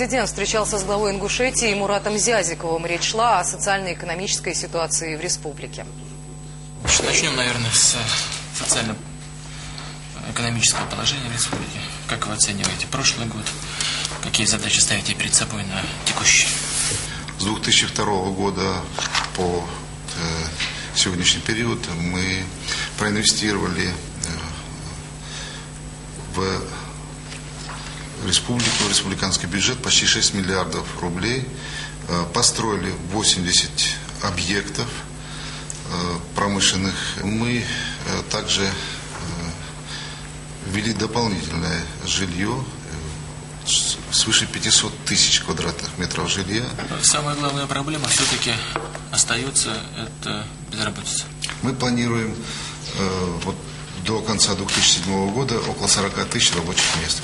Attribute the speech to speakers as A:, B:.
A: Президент встречался с главой Ингушетии Муратом Зязиковым. Речь шла о социально-экономической ситуации в республике.
B: Начнем, наверное, с социально-экономического положения в республике. Как вы оцениваете прошлый год? Какие задачи ставите перед собой на текущий?
C: С 2002 года по сегодняшний период мы проинвестировали в республику, в республиканский бюджет почти 6 миллиардов рублей. Построили 80 объектов промышленных. Мы также ввели дополнительное жилье, свыше 500 тысяч квадратных метров жилья.
B: Самая главная проблема все-таки остается – это безработица.
C: Мы планируем до конца 2007 года около 40 тысяч рабочих мест.